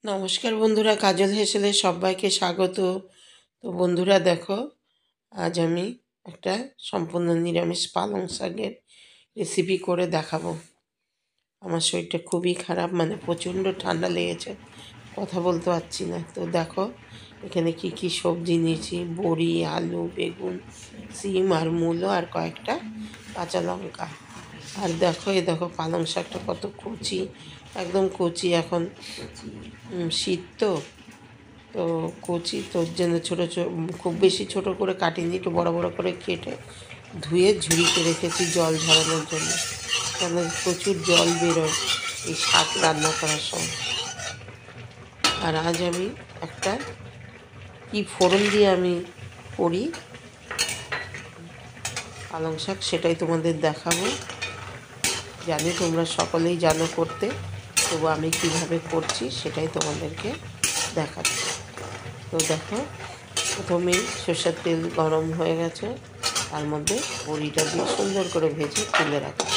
নমস্কার বন্ধুরা, কাজল হেসেলে সবাইকে স্বাগত। তো বন্ধুরা দেখো, আজ আমি একটা সম্পূর্ণ নিরামিষ পালং শাকের রেসিপি করে দেখাবো। আমার শরীরটা খুবই খারাপ, মানে প্রচণ্ড ঠান্ডা লেগেছে, কথা বলতে পারছি না। তো দেখো এখানে কি কি সবজি নিয়েছি: বড়ি, আলু, বেগুন, সিম আর মূলো আর কয়েকটা কাঁচা লঙ্কা। আর দেখো দেখো পালং শাকটা কত কচি, একদম কচি। এখন শীত তো তো কচি, তোর জন্য ছোটো ছোটো, খুব বেশি ছোট করে কাটিনি, একটু বড় বড় করে কেটে ধুয়ে ঝুড়িতে রেখেছি জল ঝরানোর জন্য, কেন প্রচুর জল বেরোয় এই শাক রান্না করার সময়। আর আজ আমি একটা কি ফোড়ন দিয়ে আমি করি পালং শাক, সেটাই তোমাদের দেখাবো। জানি তোমরা সকলেই জানো করতে, তবু আমি কিভাবে করছি সেটাই তোমাদেরকে দেখাচ্ছি। তো দেখো, প্রথমেই সর্ষের তেল গরম হয়ে গেছে, তার মধ্যে বড়িটা দিয়ে সুন্দর করে ভেজে তুলে রাখা,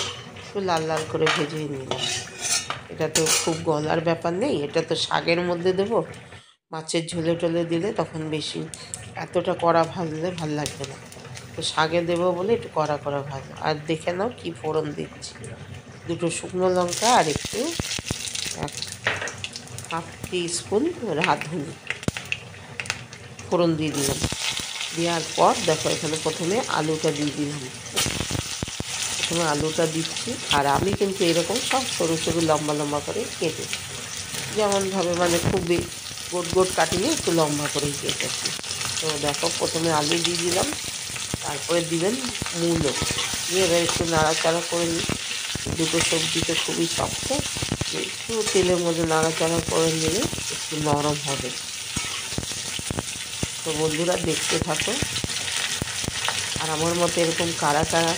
একটু লাল লাল করে ভেজে নিলাম। এটা তো খুব গলার ব্যাপার নেই, এটা তো শাকের মধ্যে দেবো। মাছের ঝোলে টোলে দিলে তখন বেশি এতটা কড়া ভাজলে ভাল লাগবে না, তো শাকে দেবো বলে একটু কড়া কড়া ভাজা। আর দেখে নাও কি ফোড়ন দিচ্ছি: দুটো শুকনো লঙ্কা আর একটু হাফ টিস্পুন রাঁধুনি ফোড়ন দিয়ে দিলাম। দেওয়ার পর দেখো এখানে প্রথমে আলুটা দিয়ে দিলাম। প্রথমে আলুটা দিচ্ছি, আর আমি কিন্তু এরকম সব সরু সরু লম্বা লম্বা করে কেটে, যেমনভাবে মানে খুব গোট গোট কাটিনি, একটু লম্বা করেই কেটেছি। তো দেখো প্রথমে আলু দিয়ে দিলাম, তারপরে দিবেন মূলো, দিয়ে এবার একটু নাড়াচাড়া করে নিই। দুটো সবজি তো খুবই শক্ত, একটু তেলের মধ্যে নাড়াচাড়া করে নিলে একটু নরম হবে। তো বন্ধুরা দেখতে থাকো, আর আমার মতো এরকম কারা কারা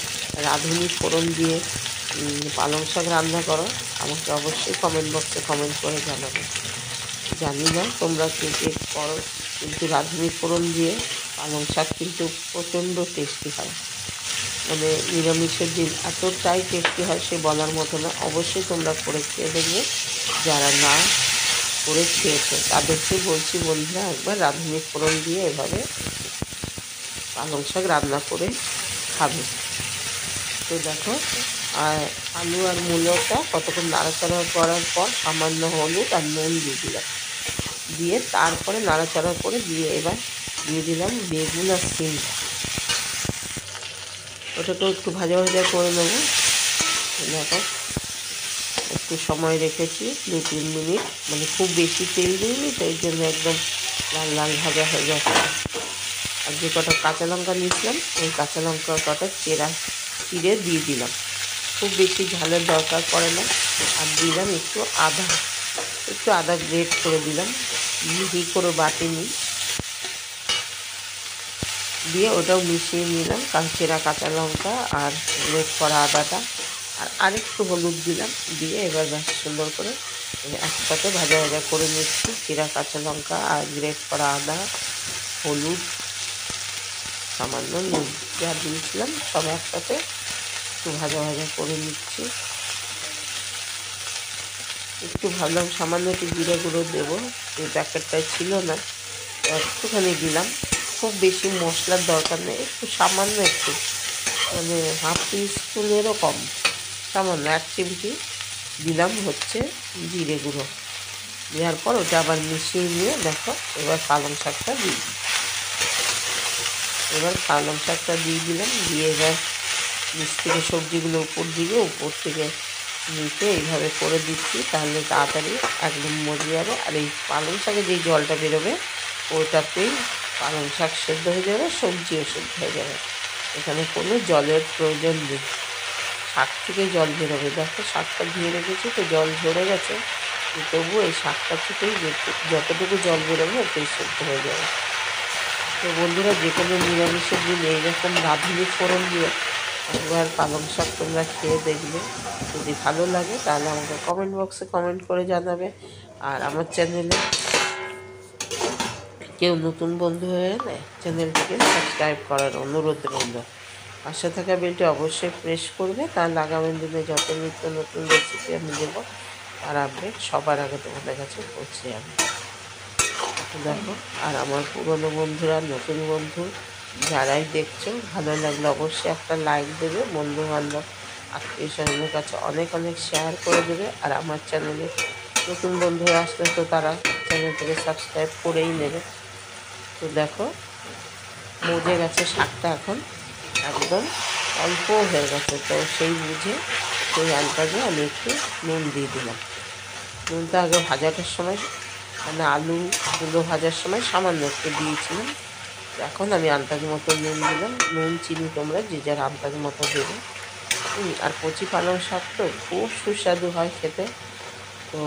রাঁধুনি ফোড়ন দিয়ে পালং শাক রান্না করো, আমাকে অবশ্যই কমেন্ট বক্সে কমেন্ট করে জানাবে। জানি না তোমরা কে কে করো, কিন্তু রাঁধুনি ফোড়ন দিয়ে পালং শাক কিন্তু প্রচণ্ড টেস্টি হয়। মানে নিরামিষের দিন এতটাই টেস্টি হয় সে বলার মতো না। অবশ্যই তোমরা করে খেয়ে দেখবে, যারা না করে খেয়েছো তাদেরকে বলছি বন্ধুরা, একবার রাঁধুনি ফোড়ন দিয়ে এভাবে পালং শাক রান্না করে খাবে। তো দেখো, আর আলু আর মূলোটা কতক্ষণ নাড়াচাড়া করার পর সামান্য হলুদ আর নুন দিয়ে দিলাম, দিয়ে তারপরে নাড়াচাড়া করে দিয়ে এবার দিয়ে দিলাম বেগুন আর সিমটা। ওটাকেও একটু ভাজা ভাজা করে নেবো। দেখো একটু সময় রেখেছি 2-3 মিনিট, মানে খুব বেশি তেল দিইনি, তো এই জন্য একদম লাল লাল ভাজা হয়ে গেছে। আর যে কটা কাঁচা লঙ্কা নিয়েছিলাম ওই কাঁচা লঙ্কা কটা চিড়ে দিয়ে দিলাম, খুব বেশি ঝালের দরকার পড়ে না। আর দিলাম একটু আদা গ্রেট করে দিলাম, মিহি করে বাটিনি, দিয়ে ওটাও মিশিয়ে নিলাম, চেরা কাঁচা লঙ্কা আর গ্রেট করা আদাটা। আর আরেকটু হলুদ দিলাম, দিয়ে এবার বেশ সুন্দর করে একসাথে ভাজা ভাজা করে নিচ্ছি। চেরা কাঁচা লঙ্কা আর গ্রেট করা আদা, হলুদ, সামান্য নুন যা দিয়েছিলাম সব একসাথে একটু ভাজা ভাজা করে নিচ্ছি। একটু ভাবলাম সামান্য একটু জিরে গুঁড়ো দেবো, এই প্যাকেটটায় ছিল না, একটুখানি দিলাম। খুব বেশি মশলার দরকার নেই, একটু সামান্য একটু, মানে হাফ টিস্পুনেরও কম, সামান্য 1 চিমটি দিলাম হচ্ছে জিরে গুঁড়ো। দেওয়ার পর ওটা আবার মিশিয়ে নিয়ে দেখো এবার পালং শাকটা দিয়ে দিলাম, দিয়ে এবার নিচ থেকে সবজিগুলো উপর থেকে নিতে এইভাবে করে দিচ্ছি, তাহলে তাড়াতাড়ি একদম মজে যাবে। আর এই পালং শাকে যেই জলটা বেরোবে ওটাতেই পালং শাক সেদ্ধ হয়ে যাবে, সবজিও সেদ্ধ হয়ে যাবে, এখানে কোনো জলের প্রয়োজন নেই। শাক থেকে জল বেরোবে, দেখো শাকটা ধুয়ে রেখেছি তো জল ঝরে গেছে, তবু এই শাকটা থেকেই যতটুকু জল বেরোবে ওটাই সেদ্ধ হয়ে যাবে। তো বন্ধুরা, যে কোনো নিরামিষের দিন এইরকম রাঁধুনি ফোড়ন দিয়ে একবার পালং শাক তোমরা খেয়ে দেখবে, যদি ভালো লাগে তাহলে আমাকে কমেন্ট বক্সে কমেন্ট করে জানাবে। আর আমার চ্যানেলে কেউ নতুন বন্ধু হয়ে এলে চ্যানেলটিকে সাবস্ক্রাইব করার অনুরোধ রইল। পাশে থাকা বেলটি অবশ্যই প্রেস করবে, তাহলে আগামী দিনে যত নিত্য নতুন রেসিপি আমি দেবো আর আপডেট সবার আগে তোমাদের কাছে পৌঁছে যাবে। দেখো, আর আমার পুরনো বন্ধুরা, নতুন বন্ধু যারাই দেখছো, ভালো লাগলে অবশ্যই একটা লাইক দেবে, বন্ধু বান্ধব আত্মীয় স্বজনের কাছে অনেক অনেক শেয়ার করে দেবে। আর আমার চ্যানেলে নতুন বন্ধুরা আসলে তো তারা চ্যানেলটাকে সাবস্ক্রাইব করেই নেবে। তো দেখো, মজে গেছে শাকটা, এখন একদম অল্প হয়ে গেছে। তো সেই বুঝে সেই আলটাকে আমি একটু নুন দিয়ে দিলাম। নুনটা আগে ভাজাটার সময়, মানে আলুগুলো ভাজার সময় সামান্য একটু দিয়েছিলাম। এখন আমি আন্দাজ মতো নুন দিলাম। নুন চিনি তোমরা যে যার আন্দাজ মতো দেবে। আর কচি পালং শাক তো খুব সুস্বাদু হয় খেতে। তো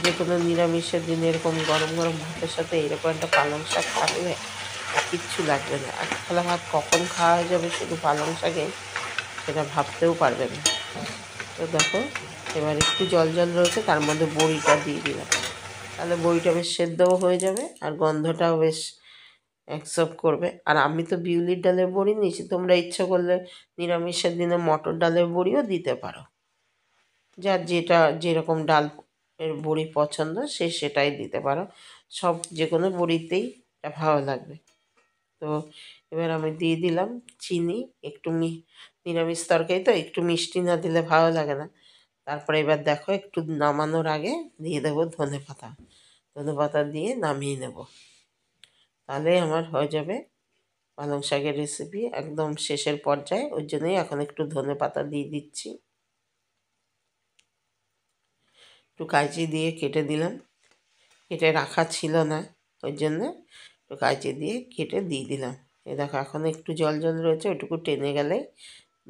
যে কোনো নিরামিষের দিনে এরকম গরম গরম ভাতের সাথে এরকম একটা পালং শাক থাকলে আর কিচ্ছু লাগবে না। এক থালা ভাত কখন খাওয়া যাবে শুধু পালং শাকে, সেটা ভাবতেও পারবে না। তো দেখো, এবার একটু জল জল রয়েছে, তার মধ্যে বড়িটা দিয়ে দিলাম। তাহলে বড়িটা বেশ সেদ্ধও হয়ে যাবে আর গন্ধটাও বেশ অ্যাবসর্ব করবে। আর আমি তো বিউলির ডালের বড়ি নিয়েছি, তোমরা ইচ্ছা করলে নিরামিষের দিনে মটর ডালের বড়িও দিতে পারো। যার যেটা যেরকম ডাল এর বড়ি পছন্দ সে সেটাই দিতে পারো। সব যে কোনো বড়িতেই এটা ভালো লাগবে। তো এবার আমি দিয়ে দিলাম চিনি। একটু নিরামিষ তরকারি তো একটু মিষ্টি না দিলে ভালো লাগে না। তারপরে এবার দেখো, একটু নামানোর আগে দিয়ে দেবো ধনেপাতা। ধনেপাতা দিয়ে নামিয়ে নেব, তাহলে আমার হয়ে যাবে পালং শাকের রেসিপি একদম শেষের পর্যায়ে। ওই জন্যই এখন একটু ধনেপাতা দিয়ে দিচ্ছি। একটু কাঁচি দিয়ে কেটে দিলাম, কেটে রাখা ছিল না, ওই জন্য একটু কাঁচি দিয়ে কেটে দিয়ে দিলাম। এই দেখো, এখন একটু জল জল রয়েছে, ওইটুকু টেনে গেলেই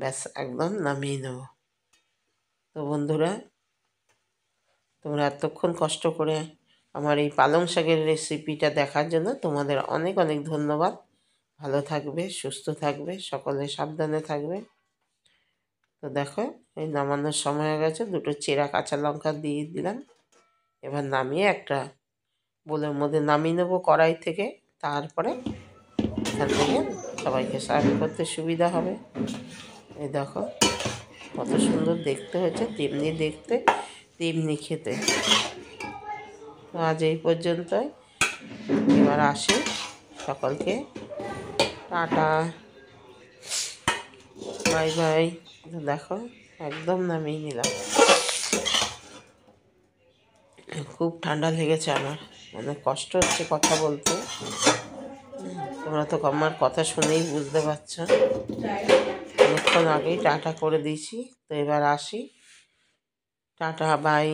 ব্যাস একদম নামিয়ে নেব। তো বন্ধুরা, তোমরা এতক্ষণ কষ্ট করে আমার এই পালং শাকের রেসিপিটা দেখার জন্য তোমাদের অনেক অনেক ধন্যবাদ। ভালো থাকবে, সুস্থ থাকবে, সকলে সাবধানে থাকবে। তো দেখো, এই নামানোর সময় হয়ে গেছে, দুটো চেরা কাঁচা লঙ্কা দিয়ে দিলাম। এবার নামিয়ে একটা বোলের মধ্যে নামিয়ে নেবো কড়াই থেকে। তারপরে এখান থেকে সবাইকে সার্ভ করতে সুবিধা হবে। এই দেখো, কত সুন্দর দেখতে হয়েছে, তেমনি দেখতে তেমনি খেতে। তো আজ এই পর্যন্তই, এবার আসি, সকলকে টাটা, বাই বাই। দেখো, একদম নামিয়ে নিলাম। খুব ঠান্ডা লেগেছে আমার, মানে কষ্ট হচ্ছে কথা বলতে। তোমরা তো আমার কথা শুনেই বুঝতে পারছো। অনেকক্ষণ আগেই টাটা করে দিয়েছি। তো এবার আসি, টাটা, বাই।